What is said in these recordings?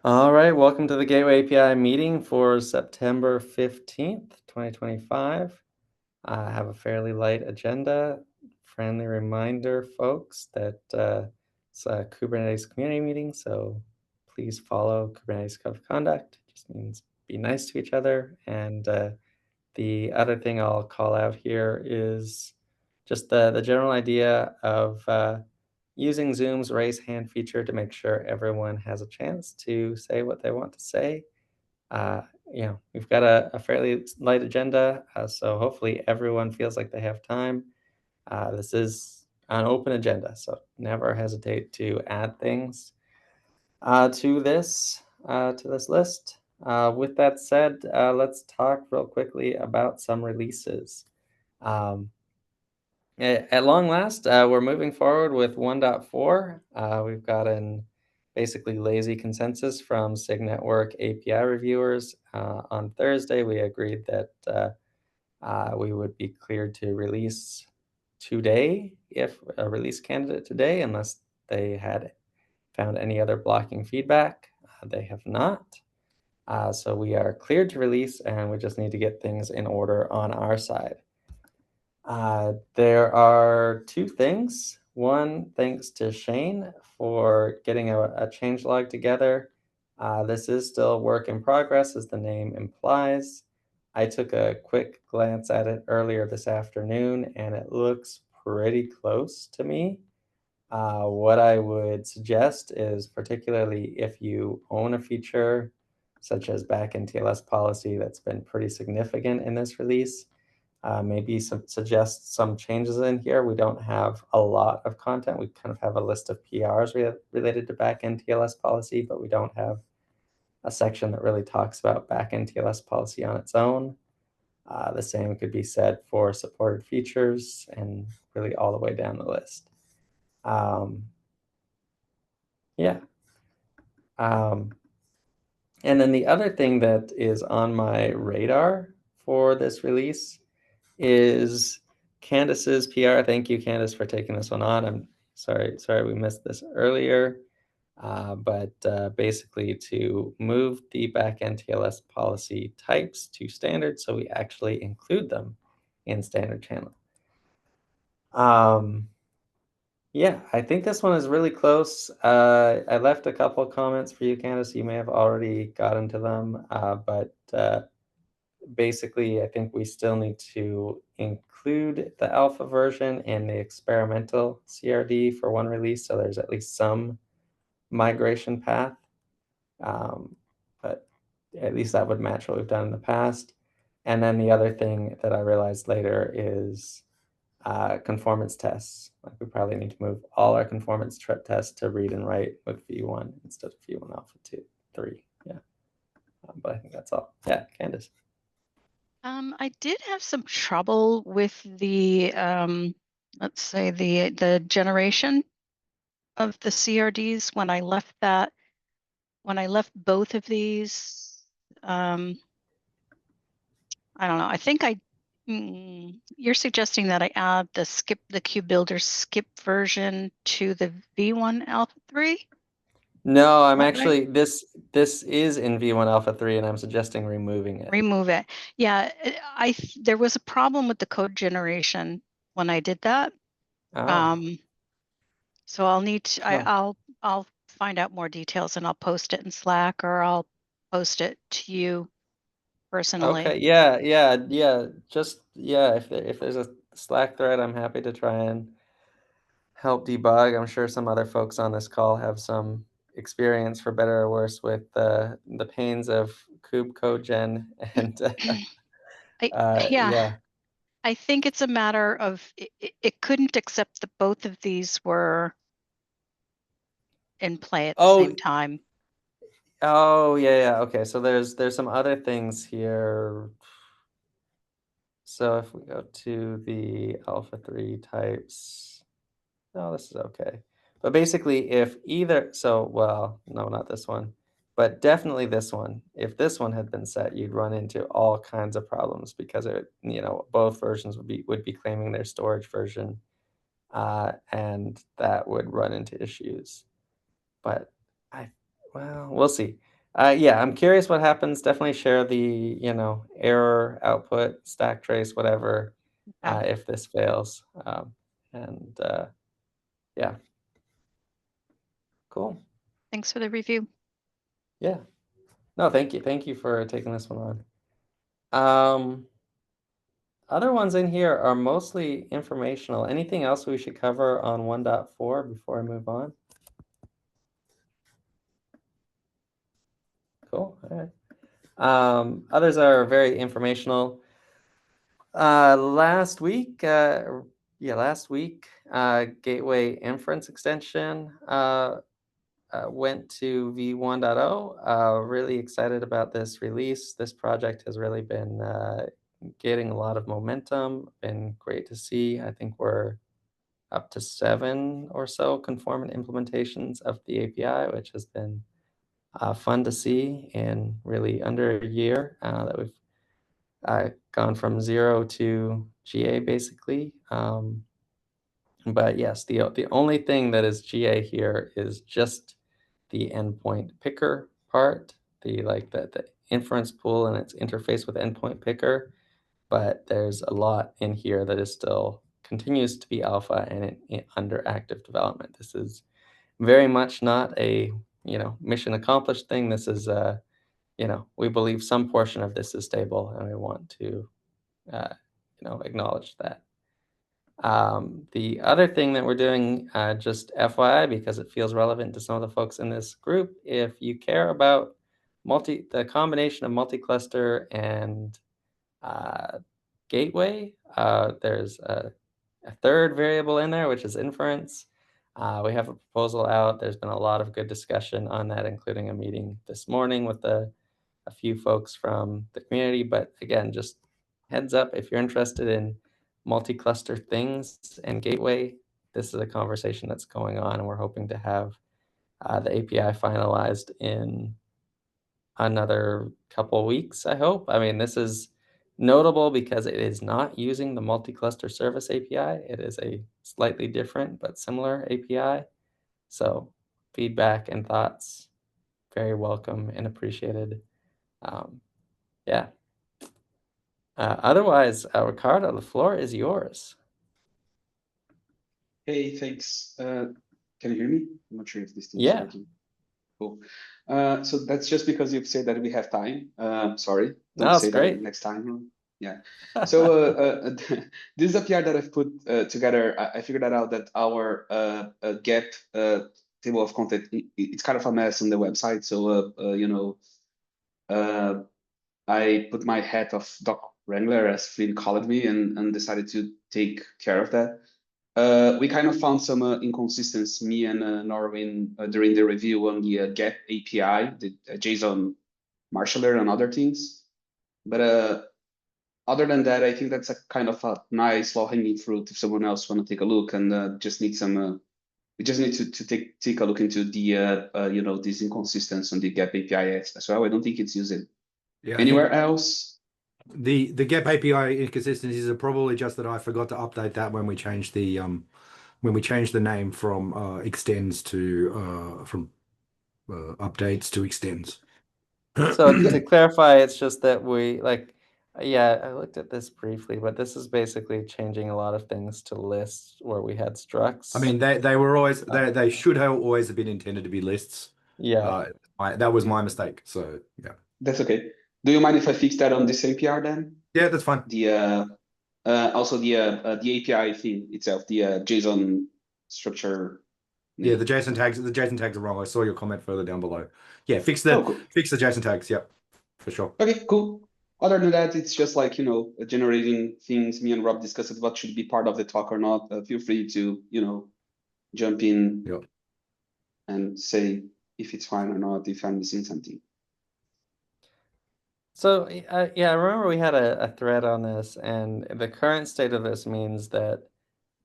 All right, welcome to the Gateway API meeting for September 15th, 2025. I have a fairly light agenda. Friendly reminder, folks, that it's a Kubernetes community meeting, so please follow Kubernetes Code of Conduct. It just means be nice to each other. And the other thing I'll call out here is just the general idea of using Zoom's raise hand feature to make sure everyone has a chance to say what they want to say. Uh, we've got a fairly light agenda, so hopefully everyone feels like they have time. This is an open agenda, so never hesitate to add things to this list. With that said, let's talk real quickly about some releases. Um, at long last, we're moving forward with 1.4. We've got an basically lazy consensus from SIG Network API reviewers. On Thursday, we agreed that we would be cleared to release today, if a release candidate today, unless they had found any other blocking feedback. They have not. So we are cleared to release, and we just need to get things in order on our side. There are two things. One, thanks to Shane for getting a changelog together. This is still a work in progress, as the name implies. I took a quick glance at it earlier this afternoon, and it looks pretty close to me. What I would suggest is, particularly if you own a feature such as backend TLS policy that's been pretty significant in this release, maybe suggest some changes in here. We don't have a lot of content. We kind of have a list of PRs related to backend TLS policy, but we don't have a section that really talks about backend TLS policy on its own. The same could be said for supported features and really all the way down the list. Yeah. And then the other thing that is on my radar for this release is Candace's PR. Thank you, Candace, for taking this one on. I'm sorry we missed this earlier. But basically to move the backend TLS policy types to standard, so we actually include them in standard channel. Yeah, I think this one is really close. I left a couple of comments for you, Candace. You may have already gotten to them, but basically, I think we still need to include the alpha version in the experimental CRD for one release, so there's at least some migration path. But at least that would match what we've done in the past. And then the other thing that I realized later is conformance tests. Like, we probably need to move all our conformance tests to read and write with V1 instead of V1 alpha 2, 3. Yeah. But I think that's all. Yeah, Candace. I did have some trouble with the let's say the generation of the CRDs when I left both of these. I don't know. I think you're suggesting that I add the KubeBuilder skip version to the V1 Alpha 3? No, I'm That right? actually this is in V1 alpha 3, and I'm suggesting removing it. Remove it. Yeah, there was a problem with the code generation when I did that. Oh. So I'll need to, Huh. I'll find out more details and I'll post it in Slack, or I'll post it to you personally. Okay. Yeah. Just if there's a Slack thread, I'm happy to try and help debug. I'm sure some other folks on this call have some experience, for better or worse, with the pains of kube code gen and I, yeah, yeah. I think it's a matter of it couldn't accept that both of these were in play at the Oh, same time. yeah. Okay. So there's some other things here. So if we go to the alpha 3 types, no, this is okay. But basically, if either, so, well, no, not this one, but definitely this one. If this one had been set, you'd run into all kinds of problems because both versions would be claiming their storage version, and that would run into issues. But well, we'll see. Yeah, I'm curious what happens. Definitely share the, error output, stack trace, whatever, Yeah. if this fails. And yeah, cool. Thanks for the review. Yeah. No, thank you. Thank you for taking this one on. Other ones in here are mostly informational. Anything else we should cover on 1.4 before I move on? Cool. All right. Others are very informational. Last week, Gateway Inference Extension went to v1.0. Really excited about this release. This project has really been getting a lot of momentum. Been great to see. I think we're up to 7 or so conformant implementations of the API, which has been fun to see in really under a year that we've gone from 0 to GA basically. But yes, the only thing that is GA here is just the endpoint picker part, the inference pool and its interface with endpoint picker. But there's a lot in here that is still continues to be alpha and under active development. This is very much not a mission accomplished thing. This is we believe some portion of this is stable, and we want to uh, acknowledge that. The other thing that we're doing, just FYI, because it feels relevant to some of the folks in this group, if you care about the combination of multi-cluster and gateway, there's a third variable in there, which is inference. We have a proposal out. There's been a lot of good discussion on that, including a meeting this morning with a few folks from the community. But again, just heads up, if you're interested in multi-cluster things and gateway, this is a conversation that's going on, and we're hoping to have the API finalized in another couple weeks, I hope. I mean, this is notable because it is not using the multi-cluster service API. It is a slightly different but similar API. So feedback and thoughts, very welcome and appreciated. Yeah. Otherwise, Ricardo, the floor is yours. Hey, thanks. Can you hear me? I'm not sure if this thing is Yeah. working. Cool. So that's just because you've said that we have time. Sorry, No, don't that's say great. that next time. Yeah. So this is a PR that I've put together. I figured that out that our gap table of content, it's kind of a mess on the website. So I put my hat of Doc Wrangler, as Flynn called me, and decided to take care of that. We kind of found some inconsistencies, me and Norwin, during the review on the GET API, the JSON marshaller and other things. But other than that, I think that's a kind of a nice low-hanging fruit if someone else want to take a look, and just need some. We just need to take a look into the these inconsistencies on the GEP API as well. I don't think it's used anywhere else. The GEP API inconsistencies are probably just that I forgot to update that when we changed the name from extends to updates to extends. So to clarify, it's just that I looked at this briefly, but this is basically changing a lot of things to lists where we had structs. I mean, they were always they should have always been intended to be lists. Yeah. That was my mistake. So yeah. That's okay. Do you mind if I fix that on this APR then? Yeah, that's fine. The also the API thing itself, the JSON structure. Yeah, the JSON tags are wrong. I saw your comment further down below. Yeah, fix the JSON tags. Yep, for sure. Okay, cool. Other than that, it's just like generating things. Me and Rob discussed what should be part of the talk or not. Feel free to jump in and say if it's fine or not, if I'm missing something. So yeah, I remember we had a thread on this, and the current state of this means that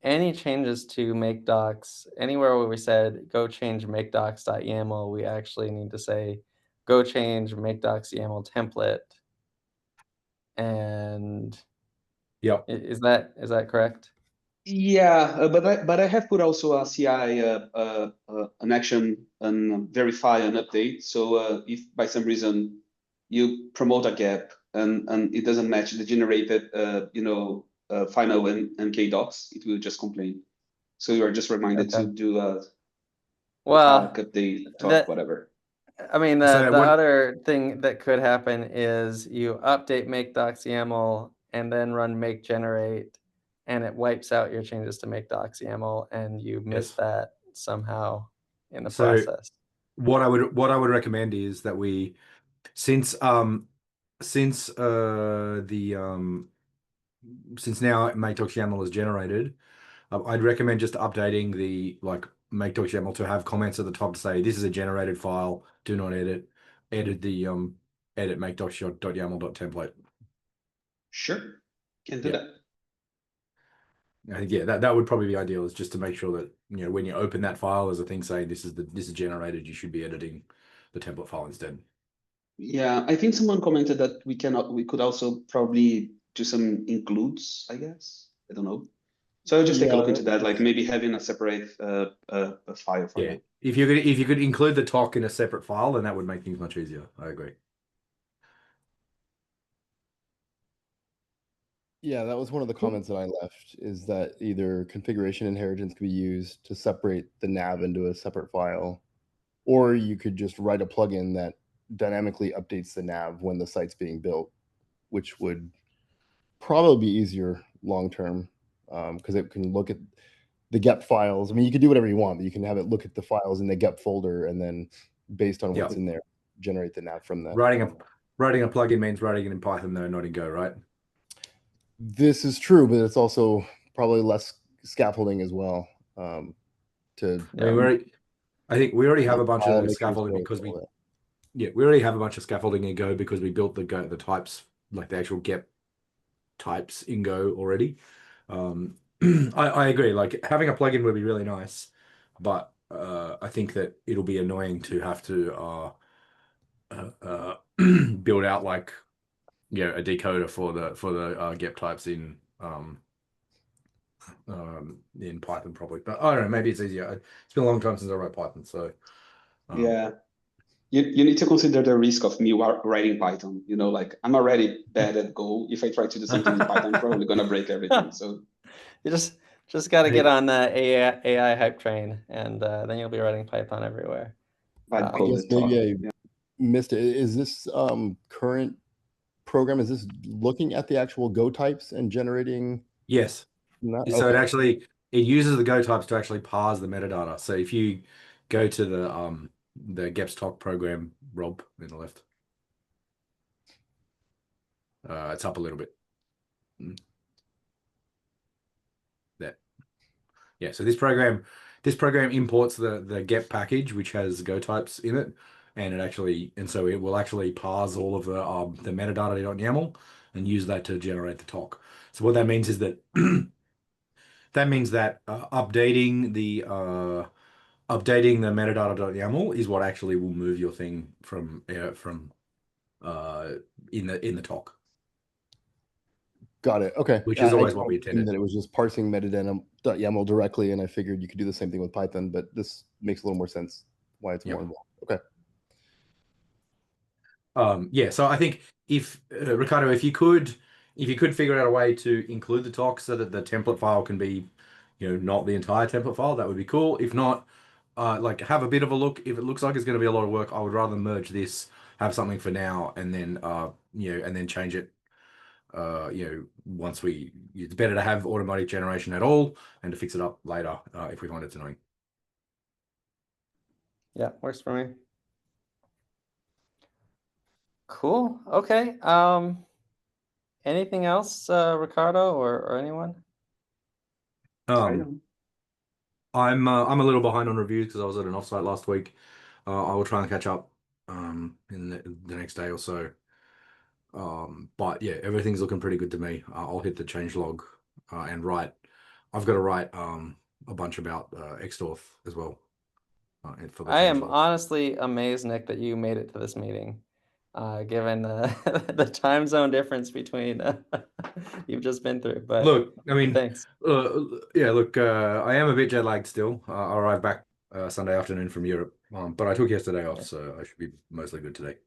any changes to make docs, anywhere where we said go change make docs.yaml, we actually need to say go change make docs YAML template. And yeah, is that correct? Yeah, but I have put also a CI an action and verify an update. So if by some reason you promote a gap and it doesn't match the generated final and KDocs, it will just complain. So you are just reminded to Okay. do a Well, update, talk, that whatever. I mean, So the what? other thing that could happen is you update make docs YAML and then run make generate, and it wipes out your changes to make docs YAML, and you miss Yes. that somehow in the So process. what I would recommend is that we, since since now make docs YAML is generated, I'd recommend just updating the make docs YAML to have comments at the top to say this is a generated file. Do not edit. Edit the edit make docs.yaml.template. Sure, can do Yeah. that. I think that would probably be ideal, is just to make sure that when you open that file, there's a thing saying this is generated. You should be editing the template file instead. Yeah, I think someone commented that we could also probably do some includes, I guess. I don't know. So I'll just take a look into that, like maybe having a separate a file for Yeah, that. if you could include the talk in a separate file, then that would make things much easier. I agree. Yeah, that was one of the comments that I left, is that either configuration inheritance could be used to separate the nav into a separate file, or you could just write a plugin that dynamically updates the nav when the site's being built, which would probably be easier long term, because it can look at the GEP files. I mean, you can do whatever you want, but you can have it look at the files in the GEP folder, and then based on what's in there, generate the nav from that. Writing a plugin means writing it in Python, though, not in Go, right? This is true, but it's also probably less scaffolding as well. I mean, I think we already have a bunch of scaffolding because we already have a bunch of scaffolding in Go because we built the types, like the actual GEP types in Go already. I agree. Like having a plugin would be really nice, but I think that it'll be annoying to have to build out like a decoder for the GEP types in Python probably. But I don't know. Maybe it's easier. It's been a long time since I wrote Python, so Yeah. You need to consider the risk of me writing Python. Like I'm already bad at Go. If I try to do something in Python, I'm probably gonna break everything. So you just got to get on the AI hype train, and then you'll be writing Python everywhere. I guess maybe I missed it. Is this current program, is this looking at the actual Go types and generating? Yes. So Okay. it uses the Go types to actually parse the metadata. So if you go to the GEPS talk program, Rob, in the left, it's up a little bit. There. Yeah. So this program imports the GEP package, which has Go types in it, and so it will actually parse all of the metadata.yaml and use that to generate the talk. So what that means is that updating the metadata.yaml is what actually will move your thing from in the talk. Got it. Okay. Which is always what we intended. That it was just parsing metadata.yaml directly, and I figured you could do the same thing with Python, but this makes a little more sense why it's more involved. Okay. Yeah, so I think if Ricardo, if you could figure out a way to include the talk so that the template file can be, not the entire template file, that would be cool. If not, like have a bit of a look. If it looks like it's going to be a lot of work, I would rather merge this, have something for now, and then and then change it. Once it's better to have automatic generation at all and to fix it up later if we find it's annoying. Yeah, works for me. Cool. Okay. Anything else, Ricardo or anyone? I'm a little behind on reviews because I was at an offsite last week. I will try and catch up in the next day or so. But yeah, everything's looking pretty good to me. I'll hit the changelog and write. I've got to write a bunch about Xtorth as well. I am honestly amazed, Nick, that you made it to this meeting. given the time zone difference between you've just been through. But Look, I mean, thanks. yeah, look, I am a bit jet lagged still. I arrived back Sunday afternoon from Europe, but I took yesterday off, so I should be mostly good today.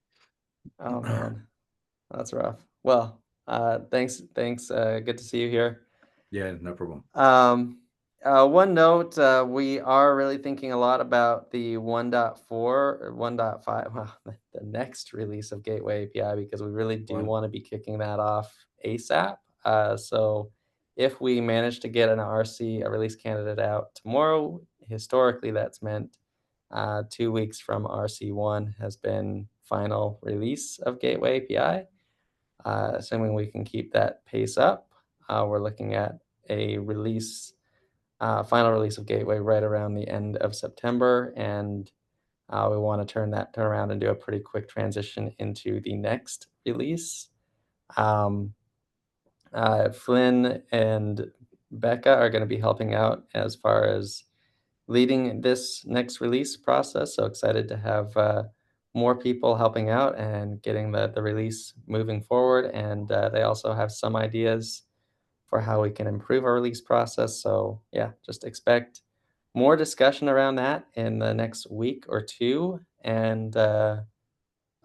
Oh man, that's rough. Well, thanks. Good to see you here. Yeah, no problem. One note, we are really thinking a lot about the 1.4 or 1.5, well, the next release of Gateway API, because we really do Fine. want to be kicking that off ASAP. So if we manage to get an RC, a release candidate out tomorrow, historically that's meant 2 weeks from RC1 has been final release of Gateway API. Assuming we can keep that pace up, we're looking at a release, final release of Gateway right around the end of September, and we want to turn around and do a pretty quick transition into the next release. Flynn and Becca are going to be helping out as far as leading this next release process. So excited to have more people helping out and getting the release moving forward. And they also have some ideas for how we can improve our release process. So yeah, just expect more discussion around that in the next week or two. And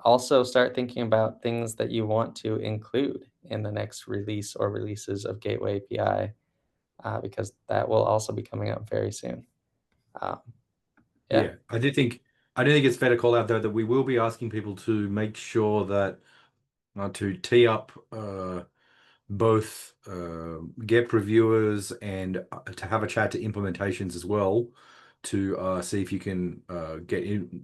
also start thinking about things that you want to include in the next release or releases of Gateway API, because that will also be coming up very soon. Yeah, I do think it's fair to call out though that we will be asking people to make sure that to tee up both GEP reviewers and to have a chat to implementations as well, to see if you can get in,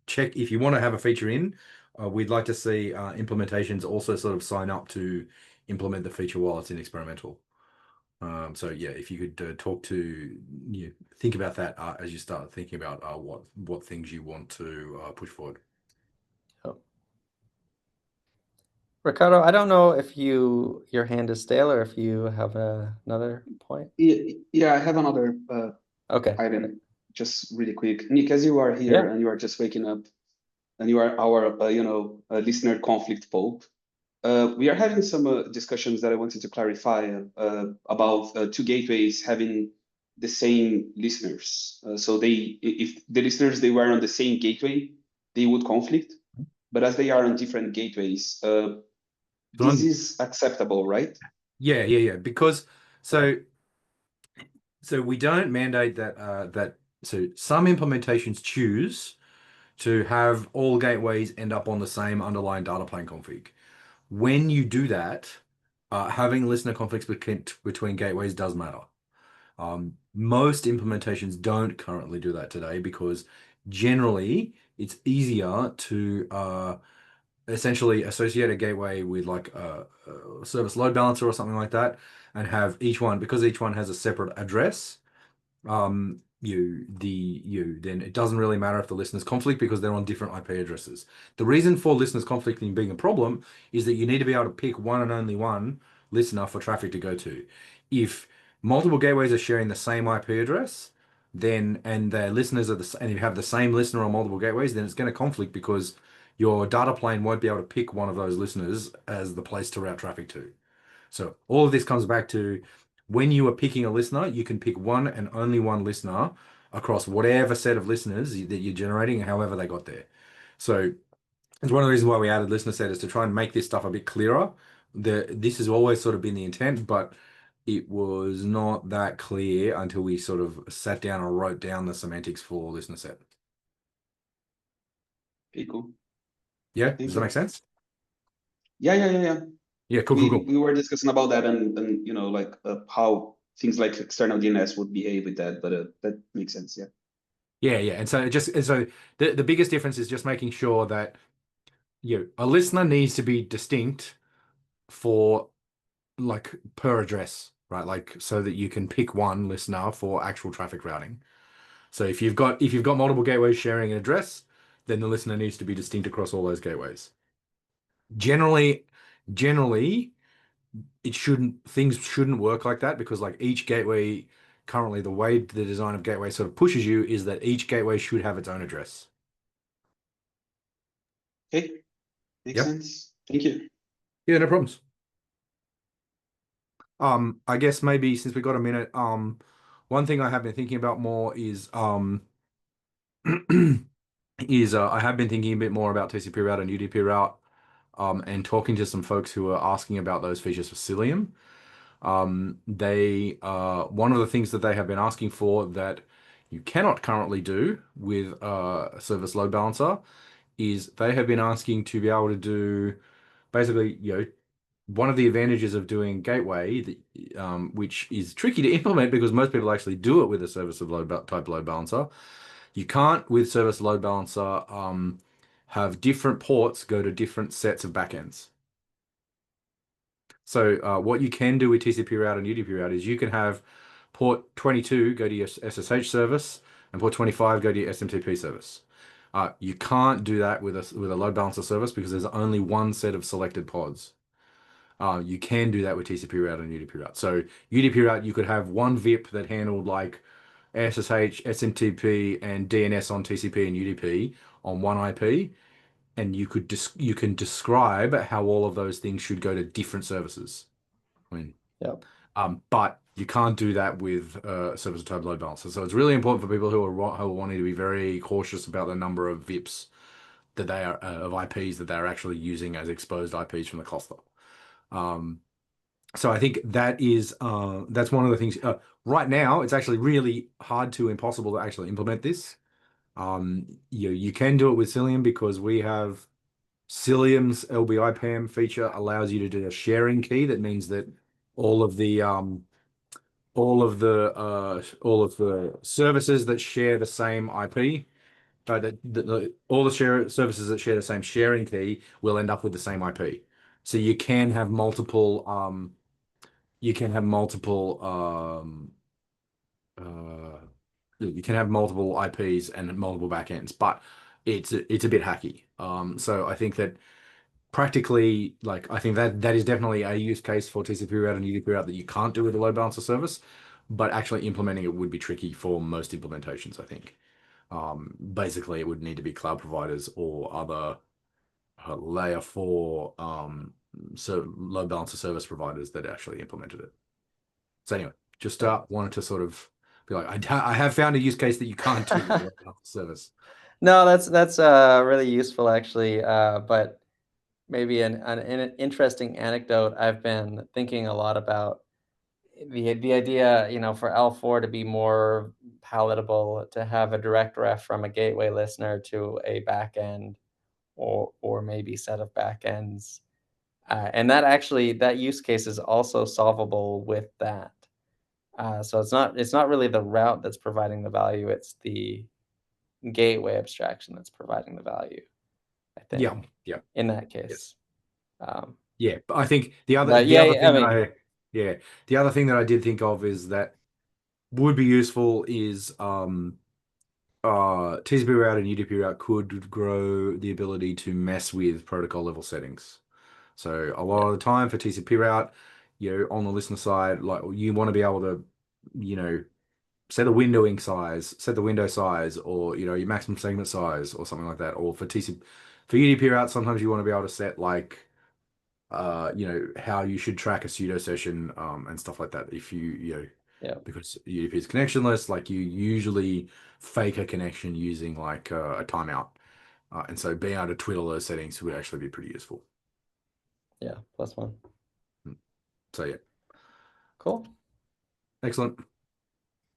check if you want to have a feature in. We'd like to see implementations also sort of sign up to implement the feature while it's in experimental. So yeah, if you could think about that as you start thinking about what things you want to push forward. Ricardo, I don't know if your hand is stale or if you have another point. Yeah, I have another Okay. item, just really quick. Nick, as you are here and you are just waking up, and you are our listener conflict pope. We are having some discussions that I wanted to clarify about two gateways having the same listeners. So if the listeners they were on the same gateway, they would conflict. But as they are on different gateways, this is acceptable, right? Yeah. Because so we don't mandate that. So some implementations choose to have all gateways end up on the same underlying data plane config. When you do that, having listener conflicts between gateways does matter. Most implementations don't currently do that today because generally it's easier to essentially associate a gateway with like a service load balancer or something like that, and have each one, because each one has a separate address, then it doesn't really matter if the listeners conflict because they're on different IP addresses. The reason for listeners conflicting being a problem is that you need to be able to pick one and only one listener for traffic to go to. If multiple gateways are sharing the same IP address, and their listeners are and you have the same listener on multiple gateways, then it's going to conflict because your data plane won't be able to pick one of those listeners as the place to route traffic to. So all of this comes back to when you are picking a listener, you can pick one and only one listener across whatever set of listeners that you're generating, however they got there. So it's one of the reasons why we added listener set, is to try and make this stuff a bit clearer. This has always sort of been the intent, but it was not that clear until we sort of sat down and wrote down the semantics for listener set. Okay, cool. Yeah, does that make sense? Yeah. Yeah, cool. We were discussing about that and like how things like external DNS would behave with that, but that makes sense. Yeah. And so the biggest difference is just making sure that a listener needs to be distinct for like per address, right? Like so that you can pick one listener for actual traffic routing. So if you've got multiple gateways sharing an address, then the listener needs to be distinct across all those gateways. Generally, things shouldn't work like that, because like each gateway, currently the way the design of gateway sort of pushes you is that each gateway should have its own address. Okay, Makes Yep. sense. Thank you. Yeah, no problems. I guess maybe since we got a minute, one thing I have been thinking about more is I have been thinking a bit more about TCP route and UDP route, and talking to some folks who are asking about those features for Cilium. They one of the things that they have been asking for that you cannot currently do with a service load balancer is they have been asking to be able to do basically, one of the advantages of doing gateway, which is tricky to implement because most people actually do it with a service of type load balancer. You can't with service load balancer have different ports go to different sets of backends. So what you can do with TCP route and UDP route is you can have port 22 go to your SSH service and port 25 go to your SMTP service. You can't do that with a load balancer service because there's only one set of selected pods. You can do that with TCP route and UDP route. So UDP route, you could have one VIP that handled like SSH, SMTP, and DNS on TCP and UDP on one IP, and you can describe how all of those things should go to different services. I mean, Yep. but you can't do that with service type load balancer. So it's really important for people who are wanting to be very cautious about the number of VIPs that they are of IPs that they're actually using as exposed IPs from the cluster. So I think that is that's one of the things. Right now, it's actually really hard to impossible to actually implement this. You can do it with Cilium because we have Cilium's LBIPAM feature allows you to do a sharing key. That means that all of the services that share the same IP, all the services that share the same sharing key will end up with the same IP. So you can have multiple you can have multiple IPs and multiple backends, but it's a bit hacky. So I think that practically, like, I think that is definitely a use case for TCP route and UDP route that you can't do with a load balancer service, but actually implementing it would be tricky for most implementations, I think. Basically, it would need to be cloud providers or other layer 4 so load balancer service providers that actually implemented it. So anyway, just wanted to sort of be like, I have found a use case that you can't do with a load balancer service. No, that's really useful actually. But maybe an interesting anecdote. I've been thinking a lot about the idea, for L4 to be more palatable, to have a direct ref from a gateway listener to a backend or maybe set of backends. And that use case is also solvable with that. So it's not really the route that's providing the value, it's the gateway abstraction that's providing the value, I think. Yeah. In that case. Yeah, but I think the other But the yeah, other I thing mean, the other thing that I did think of is that would be useful is TCP route and UDP route could grow the ability to mess with protocol level settings. So a lot of the time for TCP route, on the listener side, like you want to be able to, set the window size, or your maximum segment size, or something like that. Or for UDP route, sometimes you want to be able to set like, how you should track a pseudo session, and stuff like that. If because UDP is connectionless, like you usually fake a connection using like a timeout, and so being able to twiddle those settings would actually be pretty useful. Yeah, +1. So yeah, Cool. excellent.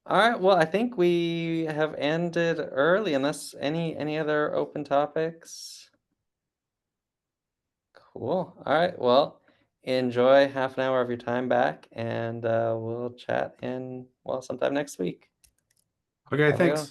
All right. Well, I think we have ended early, unless any other open topics. Cool. All right. Well, enjoy half an hour of your time back, and we'll chat sometime next week. Okay, Have a good thanks. one.